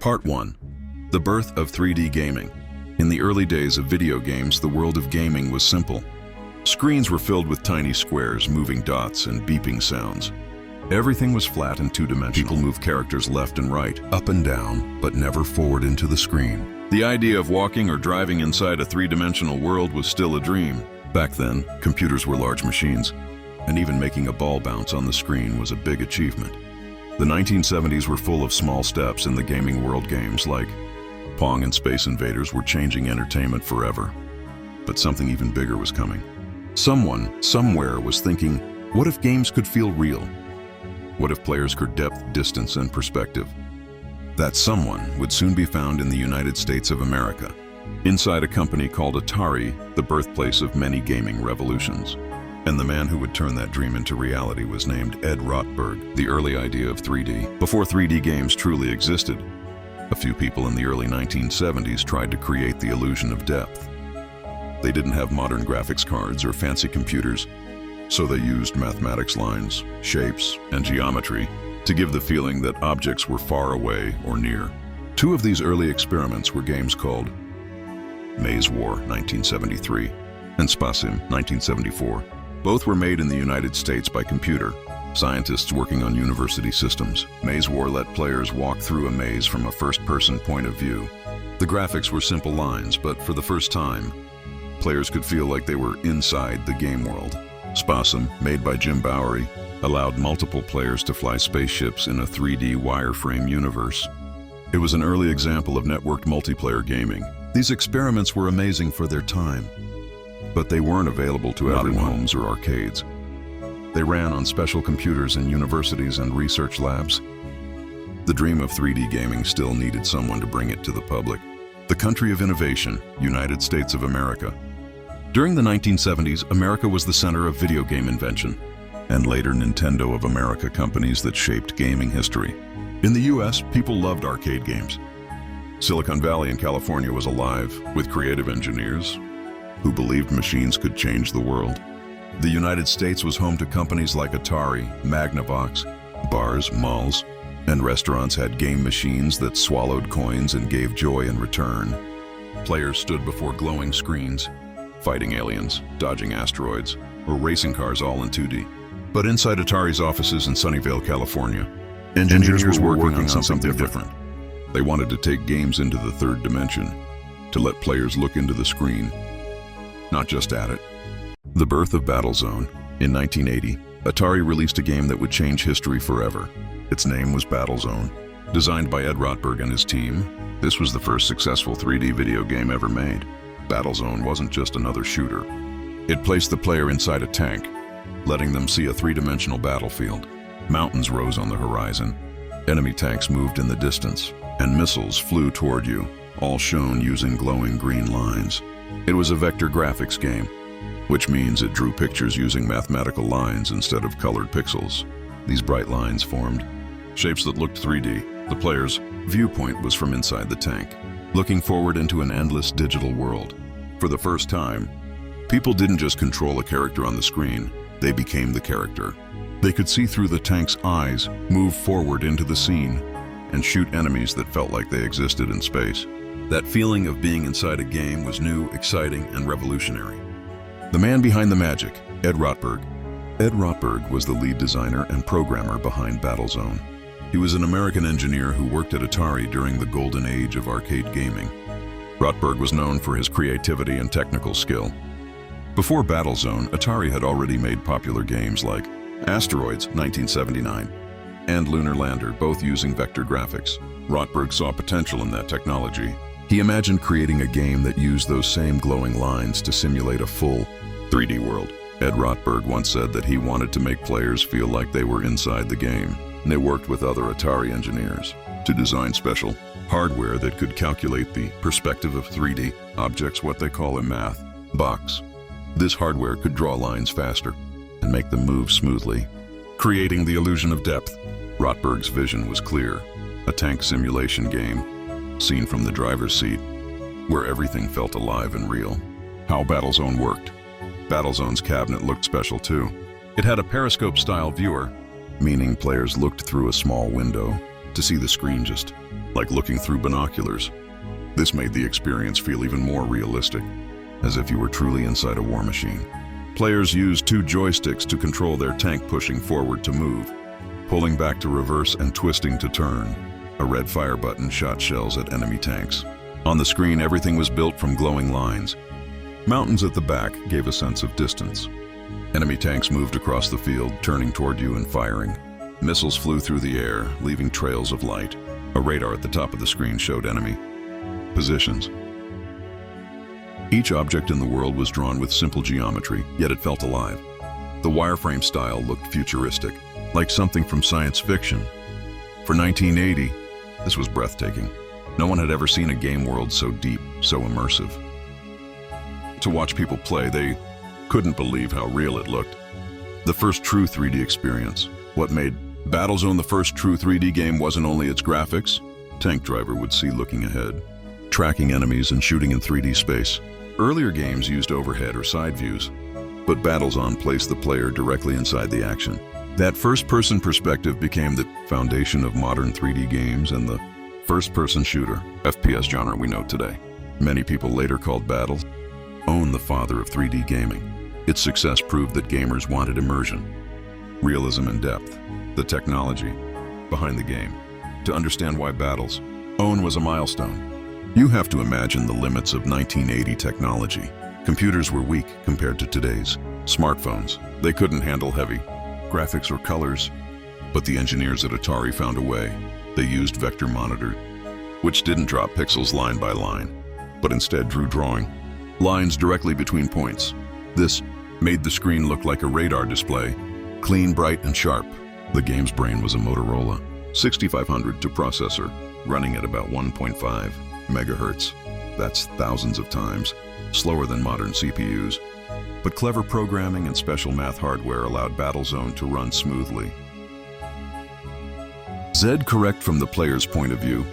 Part 1. The birth of 3D gaming. In the early days of video games, the world of gaming was simple. Screens were filled with tiny squares, moving dots, and beeping sounds. Everything was flat and two-dimensional. People moved characters left and right, up and down, but never forward into the screen. The idea of walking or driving inside a three-dimensional world was still a dream. Back then, computers were large machines, and even making a ball bounce on the screen was a big achievement. The 1970s were full of small steps in the gaming world. Games like Pong and Space Invaders were changing entertainment forever. But something even bigger was coming. Someone, somewhere, was thinking, what if games could feel real? What if players could depth, distance, and perspective? That someone would soon be found in the United States of America, inside a company called Atari, the birthplace of many gaming revolutions. And the man who would turn that dream into reality was named Ed Rotberg. The early idea of 3D. Before 3D games truly existed, a few people in the early 1970s tried to create the illusion of depth. They didn't have modern graphics cards or fancy computers, so they used mathematics lines, shapes, and geometry to give the feeling that objects were far away or near. Two of these early experiments were games called Maze War, 1973, and Spasim, 1974. Both were made in the United States by computer scientists working on university systems. Maze War let players walk through a maze from a first-person point of view. The graphics were simple lines, but for the first time, players could feel like they were inside the game world. Spasim, made by Jim Bowery, allowed multiple players to fly spaceships in a 3D wireframe universe. It was an early example of networked multiplayer gaming. These experiments were amazing for their time, but they weren't available to everyone. Not in homes or arcades. They ran on special computers in universities and research labs. The dream of 3D gaming still needed someone to bring it to the public. The country of innovation, United States of America. During the 1970s, America was the center of video game invention, and later Nintendo of America companies that shaped gaming history. In the US, people loved arcade games. Silicon Valley in California was alive with creative engineers who believed machines could change the world. The United States was home to companies like Atari, Magnavox. Bars, malls, and restaurants had game machines that swallowed coins and gave joy in return. Players stood before glowing screens, fighting aliens, dodging asteroids, or racing cars all in 2D. But inside Atari's offices in Sunnyvale, California, engineers were working on something different. They wanted to take games into the third dimension, to let players look into the screen, not just at it. The birth of Battlezone. In 1980, Atari released a game that would change history forever. Its name was Battlezone. Designed by Ed Rotberg and his team, this was the first successful 3D video game ever made. Battlezone wasn't just another shooter. It placed the player inside a tank, letting them see a three-dimensional battlefield. Mountains rose on the horizon, enemy tanks moved in the distance, and missiles flew toward you, all shown using glowing green lines. It was a vector graphics game, which means it drew pictures using mathematical lines instead of colored pixels. These bright lines formed shapes that looked 3D. The player's viewpoint was from inside the tank, looking forward into an endless digital world. For the first time, people didn't just control a character on the screen, they became the character. They could see through the tank's eyes, move forward into the scene, and shoot enemies that felt like they existed in space. That feeling of being inside a game was new, exciting, and revolutionary. The man behind the magic, Ed Rotberg. Ed Rotberg was the lead designer and programmer behind Battlezone. He was an American engineer who worked at Atari during the golden age of arcade gaming. Rotberg was known for his creativity and technical skill. Before Battlezone, Atari had already made popular games like Asteroids, 1979, and Lunar Lander, both using vector graphics. Rotberg saw potential in that technology. He imagined creating a game that used those same glowing lines to simulate a full 3D world. Ed Rotberg once said that he wanted to make players feel like they were inside the game. They worked with other Atari engineers to design special hardware that could calculate the perspective of 3D objects, what they call a math box. This hardware could draw lines faster and make them move smoothly, creating the illusion of depth. Rotberg's vision was clear, a tank simulation game, seen from the driver's seat, where everything felt alive and real. How Battlezone worked. Battlezone's cabinet looked special too. It had a periscope-style viewer, meaning players looked through a small window to see the screen just like looking through binoculars. This made the experience feel even more realistic, as if you were truly inside a war machine. Players used 2 joysticks to control their tank, pushing forward to move, pulling back to reverse, and twisting to turn. A red fire button shot shells at enemy tanks. On the screen, everything was built from glowing lines. Mountains at the back gave a sense of distance. Enemy tanks moved across the field, turning toward you and firing. Missiles flew through the air, leaving trails of light. A radar at the top of the screen showed enemy positions. Each object in the world was drawn with simple geometry, yet it felt alive. The wireframe style looked futuristic, like something from science fiction. For 1980, this was breathtaking. No one had ever seen a game world so deep, so immersive. To watch people play, they couldn't believe how real it looked. The first true 3D experience. What made Battlezone the first true 3D game wasn't only its graphics. Tank Driver would see looking ahead, tracking enemies and shooting in 3D space. Earlier games used overhead or side views, but Battlezone placed the player directly inside the action. That first-person perspective became the foundation of modern 3D games and the first-person shooter, FPS genre we know today. Many people later called Battlezone the father of 3D gaming. Its success proved that gamers wanted immersion, realism, and depth. The technology behind the game. To understand why Battlezone was a milestone, you have to imagine the limits of 1980 technology. Computers were weak compared to today's smartphones. They couldn't handle heavy graphics or colors, but the engineers at Atari found a way. They used vector monitors, which didn't drop pixels line by line, but instead drew drawing lines directly between points. This made the screen look like a radar display, clean, bright, and sharp. The game's brain was a Motorola 6500 processor, running at about 1.5 megahertz. That's thousands of times slower than modern CPUs. But clever programming and special math hardware allowed Battlezone to run smoothly. Correct from the player's point of view.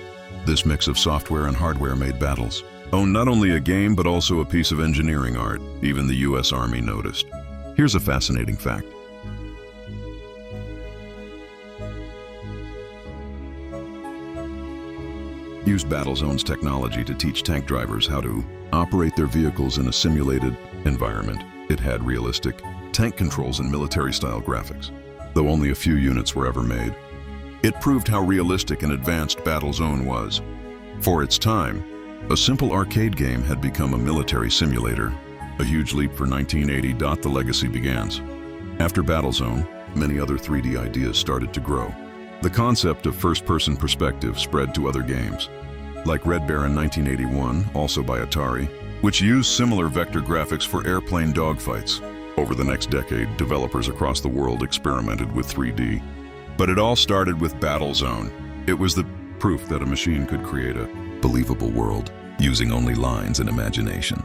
This mix of software and hardware made Battlezone not only a game, but also a piece of engineering art. Even the US Army noticed. Here's a fascinating fact. Used Battlezone's technology to teach tank drivers how to operate their vehicles in a simulated environment. It had realistic tank controls and military-style graphics, though only a few units were ever made. It proved how realistic and advanced Battlezone was. For its time, a simple arcade game had become a military simulator. A huge leap for 1980. The legacy begins. After Battlezone, many other 3D ideas started to grow. The concept of first-person perspective spread to other games, like Red Bear in 1981, also by Atari, which used similar vector graphics for airplane dogfights. Over the next decade, developers across the world experimented with 3D. But it all started with Battlezone. It was the proof that a machine could create a believable world using only lines and imagination.